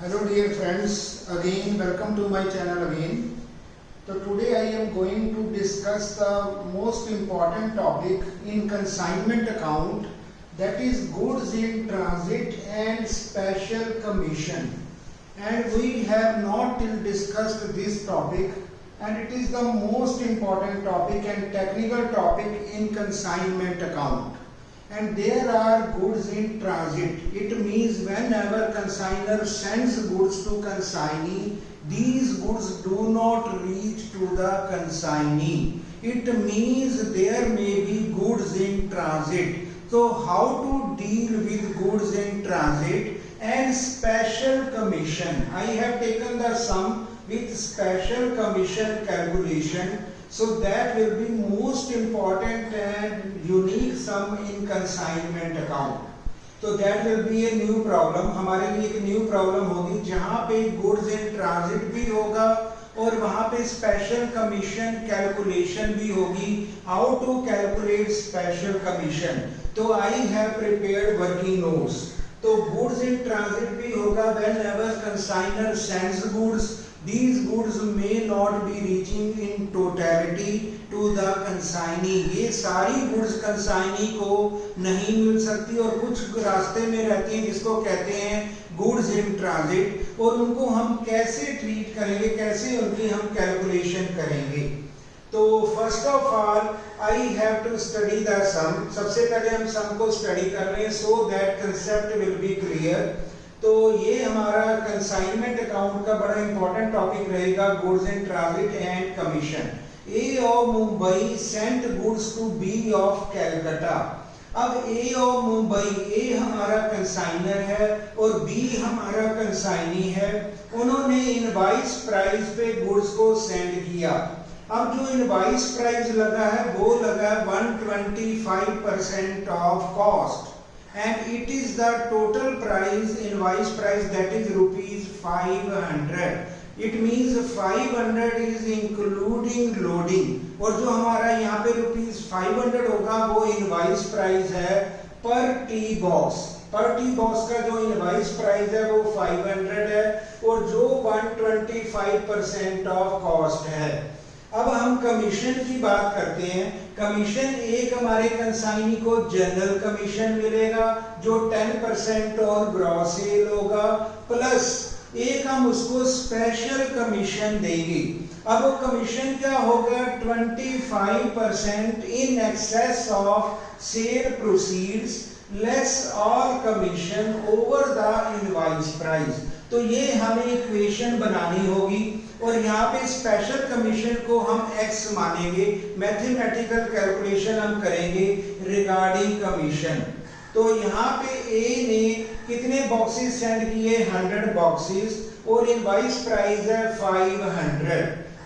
Hello dear friends, again welcome to my channel again. So today I am going to discuss the most important topic in consignment account, that is goods in transit and special commission. And we have not till discussed this topic, and it is the most important topic and technical topic in consignment account. And there are goods in transit. It means whenever consignor sends goods to consignee, these goods do not reach to the consignee. It means there may be goods in transit. So how to deal with goods in transit and special commission? I have taken the sum with special commission calculation. So that will be most important and unique sum in consignment account. तो that will be a new problem. हमारे लिए एक new problem होगी जहाँ पे goods in transit भी होगा और वहाँ पे स्पेशल कमीशन कैलकुलेशन भी होगी. How to calculate special commission? तो I have prepared working notes. तो गुड्स इन ट्रांजिट भी होगा whenever consignor sends goods. These goods may not be reaching in totality to the consignee. ये सारी goods consignee को नहीं मिल सकती और कुछ रास्ते में रहती हैं जिसको कहते हैं goods in transit, और उनको हम कैसे ट्रीट करेंगे, कैसे उनकी हम कैलकुलेशन करेंगे. तो first of all I have to study the sum. सबसे पहले हम सम को स्टडी कर रहे हैं so that concept will be clear. तो ये हमारा कंसाइनमेंट अकाउंट का बड़ा इंपॉर्टेंट टॉपिक रहेगा, goods in transit and commission. A of Mumbai sent goods to B of Calcutta. अब ए ऑफ मुंबई, ए हमारा कंसाइनर है और बी हमारा कंसाइनी है. उन्होंने इनवॉइस प्राइस पे गुड्स को सेंड किया. अब जो इनवॉइस प्राइस लगा है वो लगा 125% of cost. And it is the total price, invoice price, that is rupees 500. It means 500 is including loading. और जो हमारा यहाँ पे rupees 500 होगा वो invoice price है per टी बॉक्स. पर टी बॉक्स का जो इनवॉइस प्राइस है वो 500 है और जो 125% ऑफ कॉस्ट है. अब हम कमीशन की बात करते हैं. कमीशन एक हमारे कंसाइनी को जनरल कमीशन मिलेगा जो 10% और ग्रॉस सेल होगा, प्लस एक हम उसको स्पेशल कमीशन देंगे. अब वो कमीशन क्या होगा? 25% in excess of sale proceeds less all commission over the invoice price. तो ये हमें इक्वेशन बनानी होगी और यहाँ पे स्पेशल कमीशन को हम x मानेंगे. मैथमेटिकल कैलकुलेशन हम करेंगे रिगार्डिंग कमीशन. तो यहाँ पे A ने कितने बॉक्सेस सेंड किए? 100 बॉक्सेस और इनवॉइस प्राइस है 500.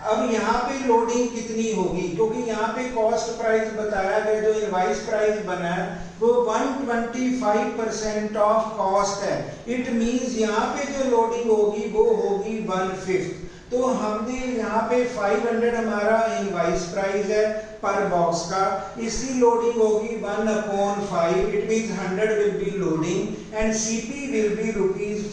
अब यहाँ पे लोडिंग कितनी होगी? क्योंकि यहाँ पे कॉस्ट प्राइस बताया गया, जो इनवॉइस प्राइस बना है वो 125% ऑफ कॉस्ट है. इट मींस यहाँ पे जो लोडिंग होगी वो होगी 1/5. तो हमने यहाँ पे 500 हमारा इनवॉइस प्राइस है पर बॉक्स का, इसकी लोडिंग होगी 1/5. It means 100 will be loading and CP will be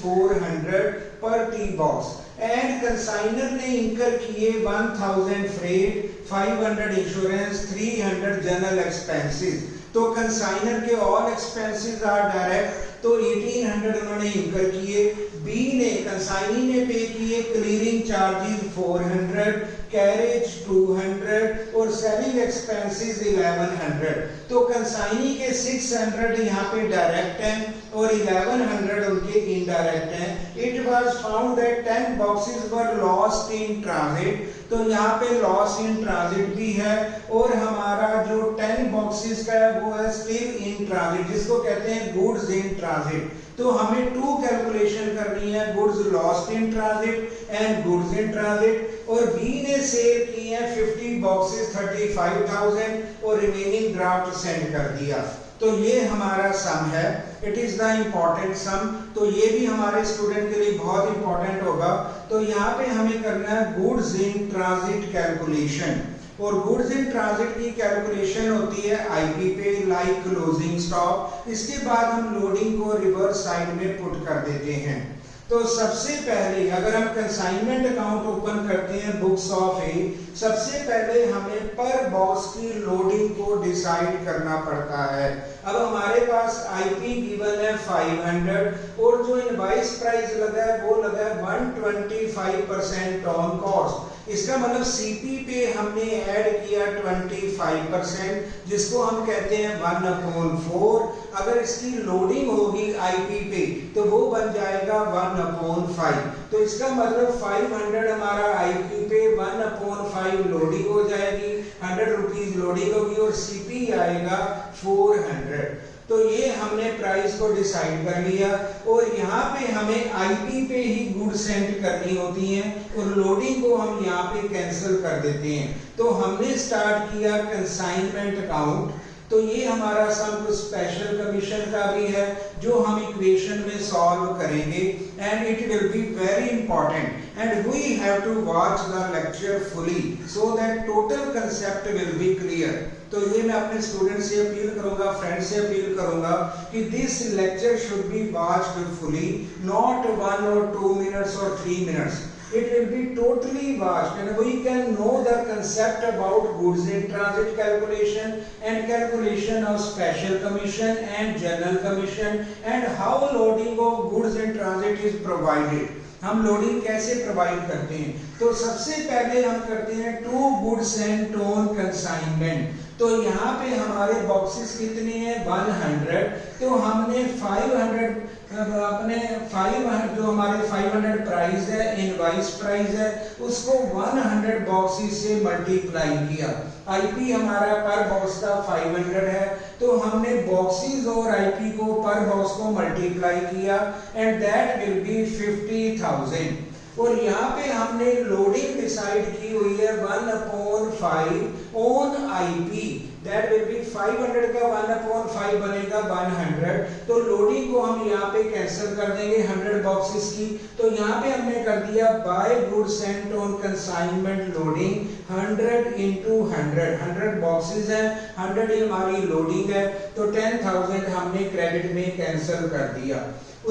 ₹400 पर टी बॉक्स. एंड कंसाइनर ने इंकर किए 1000 फ्रेट, 500 इंश्योरेंस, 300 जनरल एक्सपेंसेस. तो कंसाइनर के ऑल एक्सपेंसेस आर डायरेक्ट, तो 1800 उन्होंने इंकर किए. बी ने, कंसाइनी ने पे किए क्लियरिंग चार्जेस 400, कैरेज 200 और सेलिंग एक्सपेंसेस 1100. तो कंसाइनी के 600 यहाँ पे डायरेक्ट हैं और 1100 उनके इनडायरेक्ट हैं. It was found that 10 boxes were lost in transit. तो यहाँ पे लॉस इन ट्रांजिट भी है और हमारा जो 10 बॉक्सेस का है वो है स्टिल इन ट्रांजिट, जिसको कहते हैं गुड्स इन ट्रांजिट. तो हमें 2 कैलकुलेशन करनी है, goods lost in transit and goods in transit. और बी ने सेल की है 50 बॉक्सेस 35,000 और रिमेनिंग ड्राफ्ट सेंड कर दिया. तो ये हमारा सम है. इट इज द इम्पोर्टेंट सम. तो ये भी हमारे स्टूडेंट के लिए बहुत इंपॉर्टेंट होगा. तो यहाँ पे हमें करना है गुड्स इन ट्रांजिट कैलकुलेशन. और गुड्स इन ट्रांजिट की कैलकुलेशन होती है आईपी पे, लाइक क्लोजिंग स्टॉक. इसके बाद हम लोडिंग को रिवर्स साइड में पुट कर देते हैं. तो सबसे पहले अगर हम कंसाइनमेंट अकाउंट ओपन करते हैं बुक्स ऑफ ए, सबसे पहले हमें पर बॉक्स की लोडिंग को डिसाइड करना पड़ता है। अब हमारे पास आईपी गिवन है 500 और जो इनवॉइस प्राइस लगा है वो लगा है 125% ऑन कॉस्ट। इसका मतलब सीपी पे हमने ऐड किया 25%, जिसको हम कहते हैं 1/4। अगर इसकी लोडिंग होगी आईपी पे तो वो बन जाएगा 1/5। तो इसका मतलब 500 हमारा आईपी पे 1/5 लोडिंग हो जाएगी, 100 रुपीज लोडिंग होगी और सीपी आएगा 400। तो ये हमने प्राइस को डिसाइड कर लिया और यहाँ पे हमें आईपी पे ही गुड सेंड करनी होती है और लोडिंग को हम यहाँ पे कैंसिल कर देते हैं। तो हमने स्टार्ट किया कंसाइनमेंट अकाउंट। तो ये हमारा सम कुछ स्पेशल कमीशन का भी है जो हम इक्वेशन में सॉल्व करेंगे and it will be very important and we have to watch the lecture fully so that total concept will be clear. तो ये मैं अपने स्टूडेंट से अपील करूंगा, फ्रेंड से अपील करूंगा कि this lecture should be watched fully, not 1 or 2 minutes or 3 minutes. It will be totally watched and we can know the concept about goods in transit calculation and calculation of special commission and general commission and how loading of goods in transit is provided. हम loading कैसे provide करते हैं? तो सबसे पहले हम करते हैं to goods and on consignment. तो यहाँ पे हमारे बॉक्सेस कितने हैं 100। तो हमने 500 अपने 500 जो हमारे 500 प्राइस है, इनवॉइस प्राइस है, उसको 100 बॉक्सेस से मल्टीप्लाई किया। आईपी हमारा पर बॉक्स का 500 है तो हमने बॉक्सेस और आईपी को पर बॉक्स को मल्टीप्लाई किया एंड दैट विल बी 50,000। और यहाँ पे हमने लोडिंग डिसाइड की हुई है 1/5 on IP, that will B 500 का 1/5 बनेगा 100। तो लोडिंग को हम यहाँ पे कैंसिल कर देंगे 100 बॉक्सेस की। तो यहाँ पे हमने कर दिया by goods sent on consignment loading 100 into 100 boxes है, 100 ही हमारी लोडिंग है। तो 10,000 हमने क्रेडिट में कैंसिल कर दिया।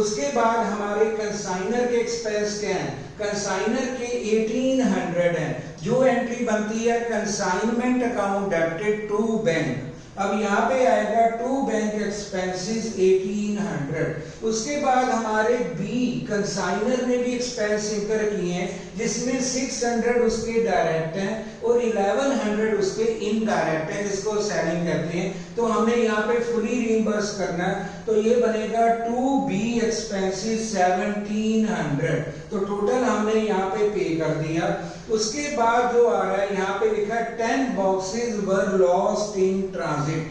उसके बाद हमारे कंसाइनर के एक्सपेंस क्या हैं? कंसाइनर के 1800 हैं। जो एंट्री बनती है consignment account debited to bank. अब यहाँ पे आएगा टू बैंक एक्सपेंसेस 1800। उसके बाद हमारे बी कंसाइनर ने भी एक्सपेंस इंकर किए हैं जिसमें 600 उसके डायरेक्ट हैं और 1100 उसके इनडायरेक्ट हैं जिसको सेलिंग कहते हैं। तो हमें यहाँ पे फुली रिइंबर्स करना है। तो ये बनेगा टू बी एक्सपेंसेस 1700। तो टोटल हमने यहाँ पे पे कर दिया। उसके बाद जो आ रहा है यहाँ पे लिखा है 10 boxes were lost in transit.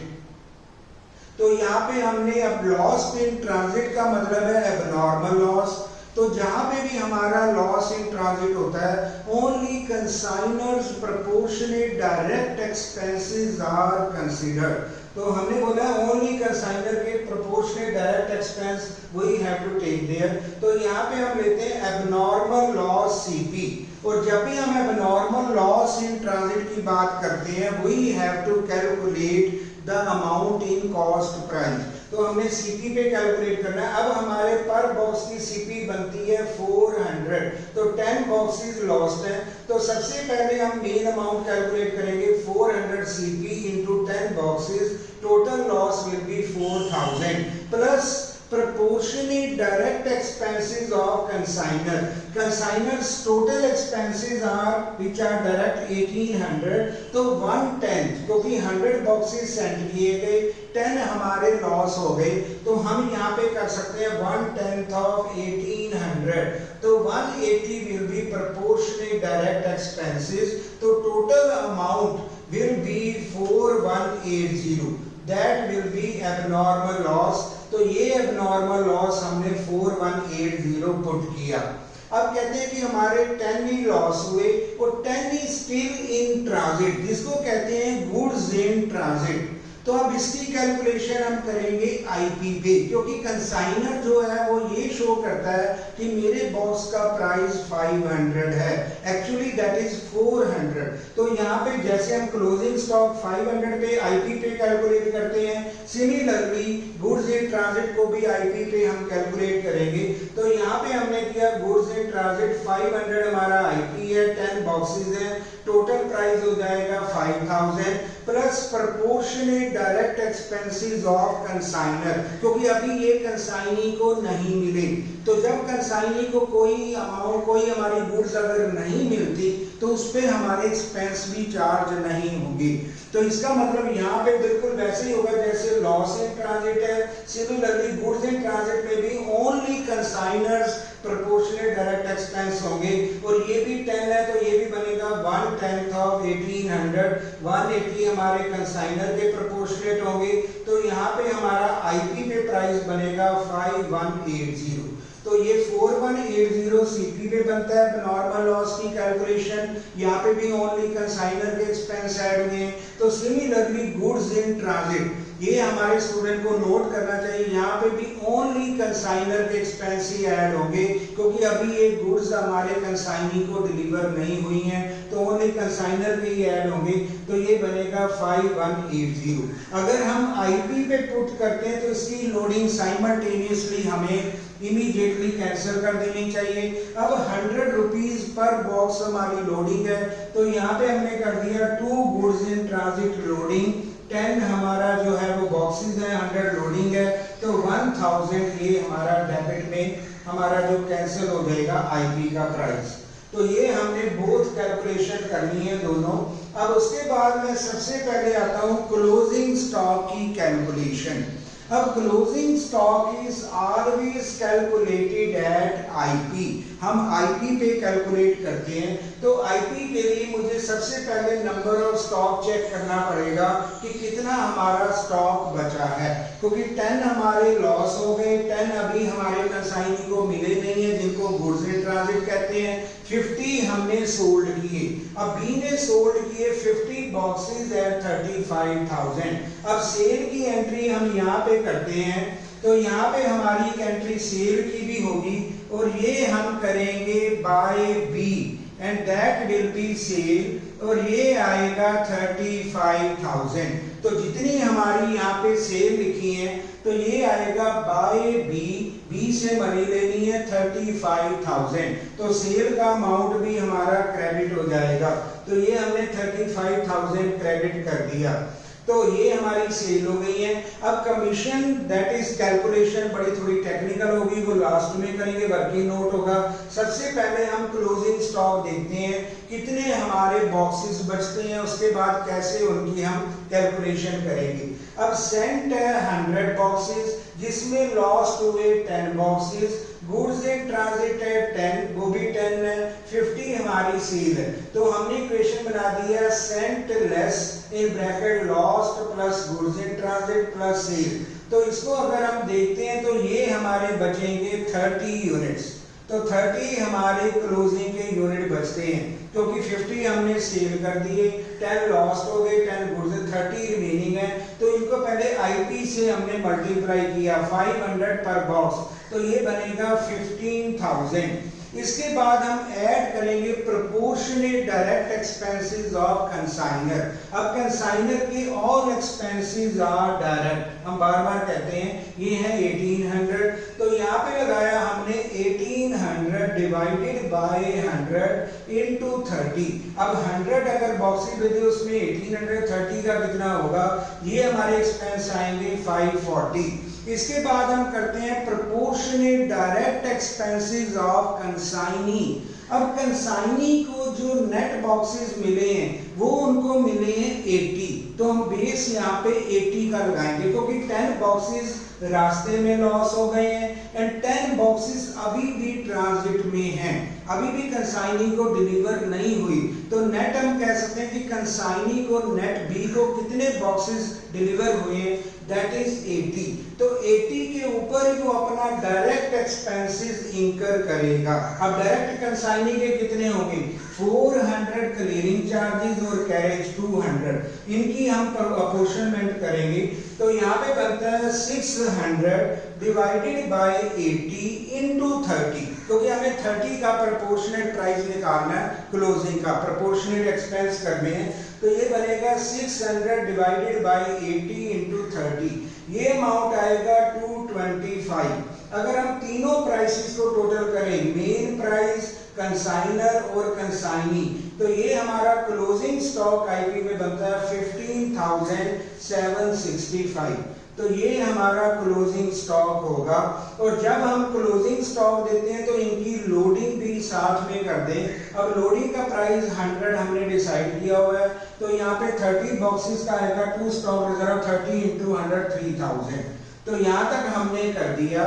तो यहाँ पे हमने अब लॉस्ट इन ट्रांजिट का मतलब है एबनॉर्मल लॉस। तो जहां पे भी हमारा लॉस इन ट्रांजिट होता है only consignor's proportionate direct expenses are considered. तो हमने बोला ओनली कंसाइनर के proportionate direct expense we have to take there. तो यहाँ पे हम लेते हैं एबनॉर्मल लॉस सीपी। और जब भी हम एबनॉर्मल लॉस इन ट्रांजिट की बात करते हैं we have to calculate the amount in cost price. तो हमने सीपी पे कैलकुलेट करना है। अब हमारे पर बॉक्स की सीपी बनती है 400। तो 10 बॉक्सेस लॉस्ट हैं। तो सबसे पहले हम मेन अमाउंट कैलकुलेट करेंगे 400 CP into 10 boxes. Total loss will be 4000 plus proportionate direct expenses of consignor. Consignor's total expenses are which are direct 1800। तो 1/10 क्योंकि 100 बॉक्सेस सेंड किए गए 10 हमारे लॉस हो गए। तो हम यहाँ पे कर सकते हैं 1/10 of 1800। तो 180 will be proportionate direct expenses। तो total amount will be 4180। That will be abnormal loss। तो ये एबनॉर्मल लॉस हमने 4180 पुट किया। अब कहते हैं कि हमारे 10 ही लॉस हुए और 10 ही स्टिल इन ट्रांजिट जिसको कहते हैं गुड्स इन ट्रांजिट। तो अब इसकी कैलकुलेशन हम करेंगे आईपी पे, क्योंकि कंसाइनर जो है वो ये शो करता है कि मेरे बॉक्स का प्राइस 500 है, एक्चुअली दैट इज 400। तो यहाँ पे जैसे हम क्लोजिंग स्टॉक 500 पे आईपी पे कैलकुलेट करते हैं, सिमिलरली गुड्स इन ट्रांजिट को भी आईपी पे हम कैलकुलेट करेंगे। तो यहाँ पे हमने किया गुड्स इन ट्रांजिट 500 हमारा आईपी है, 10 बॉक्सेस है, टोटल प्राइस हो जाएगा 5000 plus proportionate direct expenses of consignor, क्योंकि अभी ये कंसाइनी को नहीं मिले। तो जब कंसाइनी को कोई अमाउंट, कोई हमारी गुड्स अगर नहीं मिलती तो उस पर हमारे एक्सपेंस भी चार्ज नहीं होगी। तो इसका मतलब यहाँ पे बिल्कुल वैसे ही होगा जैसे लॉस इन ट्रांजिट है, सिमिलरली गुड्स इन ट्रांजिट में भी only consignor's proportionate direct expense होंगे। और ये भी 10 है तो ये भी बनेगा 1/10 ऑफ 1800, 180 हमारे कंसाइनर के प्रोपोर्शनेट होंगे। तो यहाँ पे हमारा आईपी पे प्राइस बनेगा 5180। तो ये 4180 सीपी पे बनता है नॉर्मल लॉस की कैलकुलेशन। यहाँ पे भी ओनली कंसाइनर के एक्सपेंस ऐड हुए। तो सिमिलरली गुड्स इन ट्रांजिट, ये हमारे स्टूडेंट को नोट करना चाहिए, यहाँ पे भी ओनली कंसाइनर के एक्सपेंस ही ऐड होंगे, क्योंकि अभी ये गुड्स हमारे कंसाइनी को डिलीवर नहीं हुई हैं, तो ओनली कंसाइनर के ही ऐड होंगे। तो ये बनेगा 5180। अगर हम आईपी पे पुट करते हैं तो इसकी लोडिंग साइमल्टेनियसली हमें इमीडिएटली कैंसिल कर देनी चाहिए। अब 100 रुपीज पर बॉक्स हमारी लोडिंग है, तो यहाँ पे हमने कर दिया 2 गुड्स इन ट्रांजिट लोडिंग, 10 हमारा जो है वो बॉक्सेस है, 100 लोडिंग है, तो 1000 ये हमारा डेबिट में हमारा जो कैंसिल हो जाएगा आईपी का प्राइस। तो ये हमने बोथ कैलकुलेशन करनी है दोनों। अब उसके बाद मैं सबसे पहले आता हूँ क्लोजिंग स्टॉक की कैलकुलेशन। अब closing stock is always calculated at IP, हम आईपी पे कैलकुलेट करते हैं। तो आईपी के लिए मुझे सबसे पहले नंबर ऑफ स्टॉक चेक करना पड़ेगा कि कितना हमारा स्टॉक बचा है, क्योंकि 10 हमारे लॉस हो गए, 10 अभी हमारे कंसाइनी को मिले नहीं है जिनको गुड्स इन ट्रांजिट कहते हैं, 50 हमने सोल्ड किए। अब बी ने सोल्ड किए 50 बॉक्सेस एट 35,000। अब सेल की एंट्री हम यहाँ पे करते हैं, तो यहाँ पे हमारी एक एंट्री सेल की भी होगी और ये हम करेंगे by B and that will be sale, और ये आएगा 35,000। तो जितनी हमारी यहाँ पे सेल लिखी है तो ये आएगा बाय बी, बी से मनी लेनी है 35,000, तो सेल का अमाउंट भी हमारा क्रेडिट हो जाएगा। तो ये हमने 35,000 क्रेडिट कर दिया, तो ये हमारी सेल हो गई है। अब कमीशन दैट इज कैलकुलेशन बड़ी थोड़ी टेक्निकल होगी, वो लास्ट में करेंगे, वर्किंग नोट होगा। सबसे पहले हम क्लोजिंग स्टॉक देखते हैं कितने हमारे बॉक्सेस बचते हैं, उसके बाद कैसे उनकी हम कैलकुलेशन करेंगे। अब सेंट है 100 बॉक्सेस, जिसमें लॉस्ट हुए 10 बॉक्सेस, गुड्स इन ट्रांजिट है 10, वो भी 10 है, 50 हमारी सेल है। तो हमने इक्वेशन बना दिया sent less in bracket lost plus goods in transit plus sale. तो इसको अगर हम देखते हैं तो ये हमारे बचेंगे 30 यूनिट्स। तो 30 हमारे क्लोजिंग के यूनिट बचते हैं, क्योंकि 50 हमने सेल कर दिए, 10 लॉस्ट हो गए, 10 गुड्स, 30 रिमेनिंग है। तो इनको पहले आईपी से हमने मल्टीप्लाई किया 500 पर बॉक्स, तो ये बनेगा 15,000। इसके बाद हम ऐड करेंगे proportionate direct expenses of consignor. अब कंसाइनर के ऑल एक्सपेंसेस आर डायरेक्ट, हम बार बार कहते हैं, ये है 1800, तो यहाँ पे लगाया हमने 1800 डिवाइडेड बाय 100 इनटू 30। अब 100 अगर बॉक्सेस भेजे उसमें 1800, 30 का कितना होगा, ये हमारे एक्सपेंस आएंगे 540। इसके बाद हम करते हैं proportionate direct expenses of consignee. अब कंसाइनी को जो नेट बॉक्सेस मिले हैं वो उनको मिले हैं 80, तो हम बेस यहाँ पे 80 का लगाएंगे, क्योंकि 10 बॉक्सेस रास्ते में लॉस हो गए हैं एंड 10 बॉक्सेस अभी भी ट्रांजिट में हैं, अभी भी कंसाइनी को डिलीवर नहीं हुई। तो नेट हम कह सकते हैं कि कंसाइनी को नेट बी को कितने बॉक्सेस डिलीवर हुए, दैट इज 80। तो 80 के ऊपर जो अपना डायरेक्ट एक्सपेंसेस इंकर करेगा। अब डायरेक्ट कंसाइनी के कितने होंगे, 400 क्लियरिंग चार्जेस और कैरेज 200, इनकी हम अपोर्शनमेंट करेंगे। तो यहाँ पे बनता है 600 डिवाइडेड बाय 80 इनटू 30, क्योंकि हमें 30 का प्रोपोर्शनेट प्राइस निकालना है, क्लोजिंग का प्रोपोर्शनेट एक्सपेंस करने हैं। तो ये बनेगा 600 डिवाइडेड बाय 80 इनटू 30, ये अमाउंट आएगा 225। अगर हम तीनों प्राइसेस को टोटल करें, मेन प्राइस, कंसाइनर और कंसाइनी, तो ये हमारा क्लोजिंग स्टॉक आईपी में बनता है 15,765। तो ये हमारा क्लोजिंग स्टॉक होगा। और जब हम क्लोजिंग स्टॉक देते हैं तो इनकी लोडिंग भी साथ में कर दें। अब लोडिंग का प्राइस 100 हमने डिसाइड किया हुआ है, तो यहाँ पे 30 बॉक्सेस का आएगा, टू स्टॉक रिजर्व 30 इंटू 100 3000। तो यहाँ तक हमने कर दिया।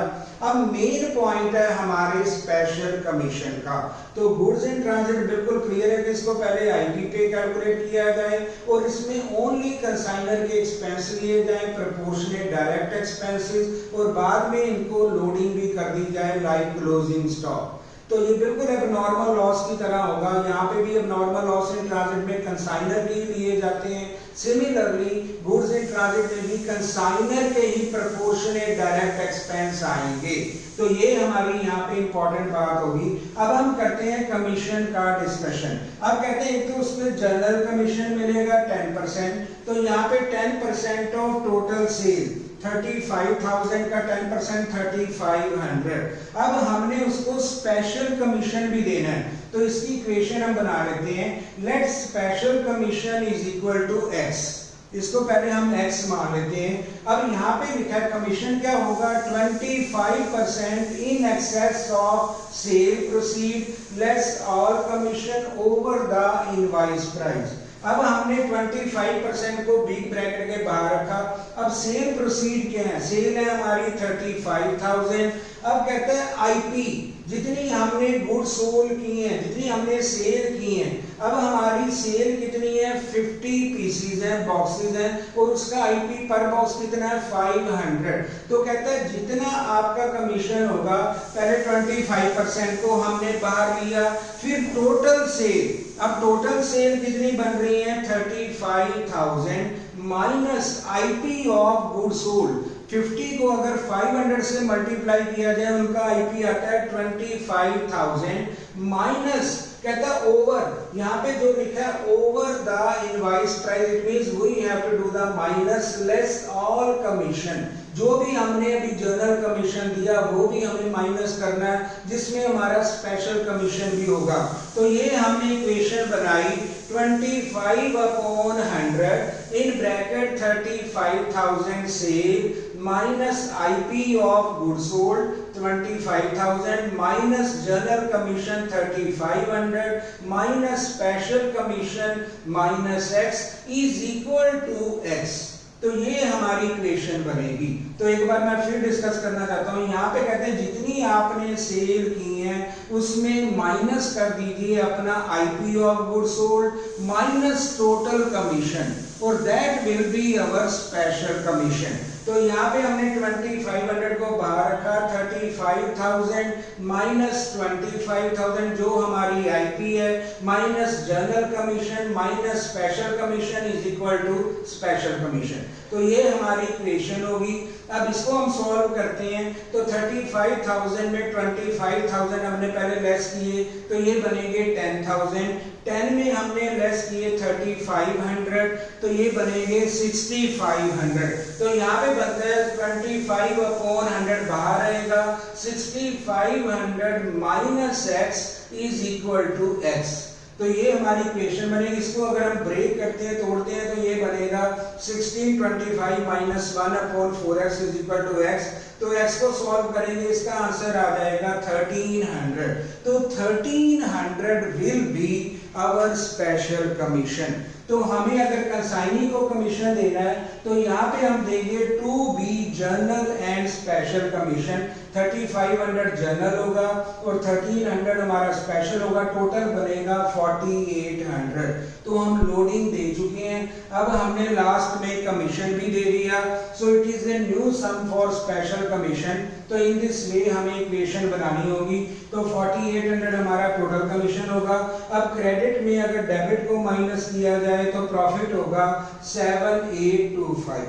अब मेन पॉइंट है हमारे स्पेशल कमीशन का। तो गुड्स इन ट्रांजिट बिल्कुल क्लियर है कि इसको पहले आईपी पे कैलकुलेट किया जाए और इसमें ओनली कंसाइनर के एक्सपेंस लिए जाए, प्रोपोर्शनेट डायरेक्ट एक्सपेंसेस, और बाद में इनको लोडिंग भी कर दी जाए लाइक क्लोजिंग स्टॉक। तो ये बिल्कुल अब नॉर्मल लॉस की तरह होगा। यहाँ पे भी अब नॉर्मल लॉस इन ट्रांजिट में कंसाइनर भी लिए जाते हैं। सिमिलरली गुड्स इन ट्रांजिट में भी कंसाइनर के ही प्रोपोर्शनेट डायरेक्ट एक्सपेंस आएंगे। तो ये हमारी यहाँ पे इंपॉर्टेंट बात होगी। अब हम करते हैं कमीशन का डिस्कशन। अब कहते हैं एक तो उसमें जनरल कमीशन मिलेगा 10%, तो यहाँ पे 10% ऑफ टोटल सेल 35,000 का 10% 3500। अब हमने उसको स्पेशल कमीशन भी देना है, तो इसकी इक्वेशन हम बना लेते हैं। Let special commission is equal to x। इसको पहले हम x मान लेते हैं। अब यहाँ पे लिखा है कमीशन क्या होगा, 25% in excess of cell proceed less all commission over the invoice price. अब हमने 25% को बिग ब्रैकेट के बाहर रखा। अब सेल प्रोसीड क्या है, सेल है हमारी 35,000। अब कहते हैं आईपी, जितनी हमने गुड्स सोल्ड की हैं, जितनी हमने सेल की हैं, अब हमारी सेल कितनी है, 50 पीसीज हैं, बॉक्सेस हैं, और उसका आईपी पर बॉक्स कितना है, 500। तो कहता है जितना आपका कमीशन होगा, पहले 25% को हमने बाहर लिया, फिर टोटल सेल। अब टोटल सेल कितनी बन रही है, 35,000 minus IP of goods sold. 50 को अगर 500 से मल्टीप्लाई किया जाए, उनका आईपी आता है 25,000 माइनस, कहता है ओवर, यहाँ पे जो लिखा है over the invoice price, it means we have to do the minus less all commission. जो भी हमने अभी जनरल कमीशन दिया वो भी हमें माइनस करना है, जिसमें हमारा स्पेशल कमीशन भी होगा। तो ये हमने इक्वेशन बनाई 25/100 in bracket 35,000 sale minus IP of goods sold 25,000 minus general commission 3500 minus special commission minus x is equal to x। तो ये हमारी इक्वेशन बनेगी। तो एक बार मैं फिर डिस्कस करना चाहता हूँ। यहाँ पे कहते हैं जितनी आपने सेल की है उसमें माइनस कर दीजिए अपना IP of goods sold minus total commission, और that will be our special commission. तो यहाँ पे हमने 2500 को बाहर रखा, 35,000 माइनस 25,000 जो हमारी आईपी है, minus general commission minus special commission is equal to special commission. तो ये हमारी इक्वेशन होगी। अब इसको हम सॉल्व करते हैं। तो 35,000 में 25,000 हमने पहले लेस किए, तो ये बनेंगे 10,000। 10 में हमने लेस किए 3,500, तो ये बनेंगे 6,500। तो यहाँ पे बनता है 25/100 बाहर आएगा, 6,500 minus x is equal to x। तो ये हमारी इक्वेशन बनेगी। इसको अगर हम ब्रेक करते हैं, तोड़ते हैं, तो ये बनेगा 1625 minus 1/4x is equal to x। तो x को सॉल्व करेंगे, इसका आंसर आ जाएगा 1300। तो 1300 will be our special commission. तो हमें अगर कंसाइनी को कमीशन देना है तो यहाँ पे हम देंगे to be general and special commission. 3500 general होगा और 1300 हमारा स्पेशल होगा, टोटल बनेगा 4800। तो हम लोडिंग दे चुके हैं, अब हमने लास्ट में कमीशन भी दे दिया। So it is a new sum for special commission. तो इन दिस वे हमें इक्वेशन बनानी होगी। तो 4800 हमारा टोटल कमीशन होगा। अब क्रेडिट में अगर डेबिट को माइनस किया जाए तो प्रॉफिट होगा 7825।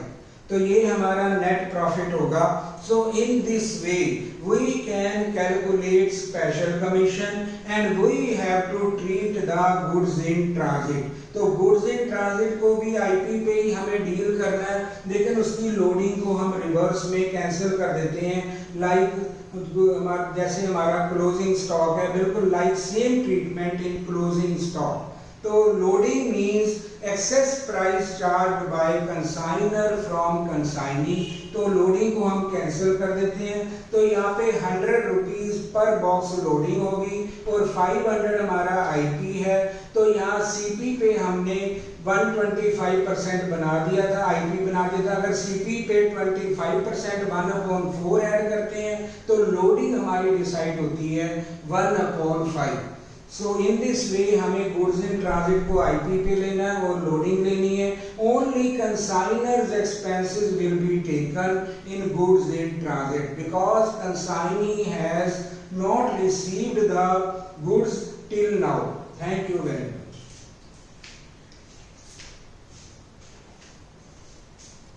तो ये हमारा नेट प्रॉफिट होगा। So in this way we can calculate special commission and we have to treat the goods in transit. तो गुड्स इन ट्रांजिट को भी आईपी पे ही हमें डील करना है, लेकिन उसकी लोडिंग को हम रिवर्स में कैंसिल कर देते हैं। लाइक जैसे हमारा क्लोजिंग स्टॉक है, बिल्कुल like same treatment in closing stock. तो loading means excess price charge by consigner from consignee. तो लोडिंग को हम कैंसिल कर देते हैं। तो यहाँ पे 100 रुपीज पर बॉक्स लोडिंग होगी और 500 हमारा आईपी है। तो यहाँ सीपी पे हमने 125% बना दिया था, आईपी बना दिया था। अगर सीपी पे 25% 1/4 ऐड करते हैं तो लोडिंग हमारी डिसाइड होती है 1/5। सो इन दिस वे हमें गुड्स इन ट्रांजिट को आईपी पे लेना है और लोडिंग लेनी है। Only consignors expenses will be taken in goods in transit because consignee has not received the goods till now. Thank you very much.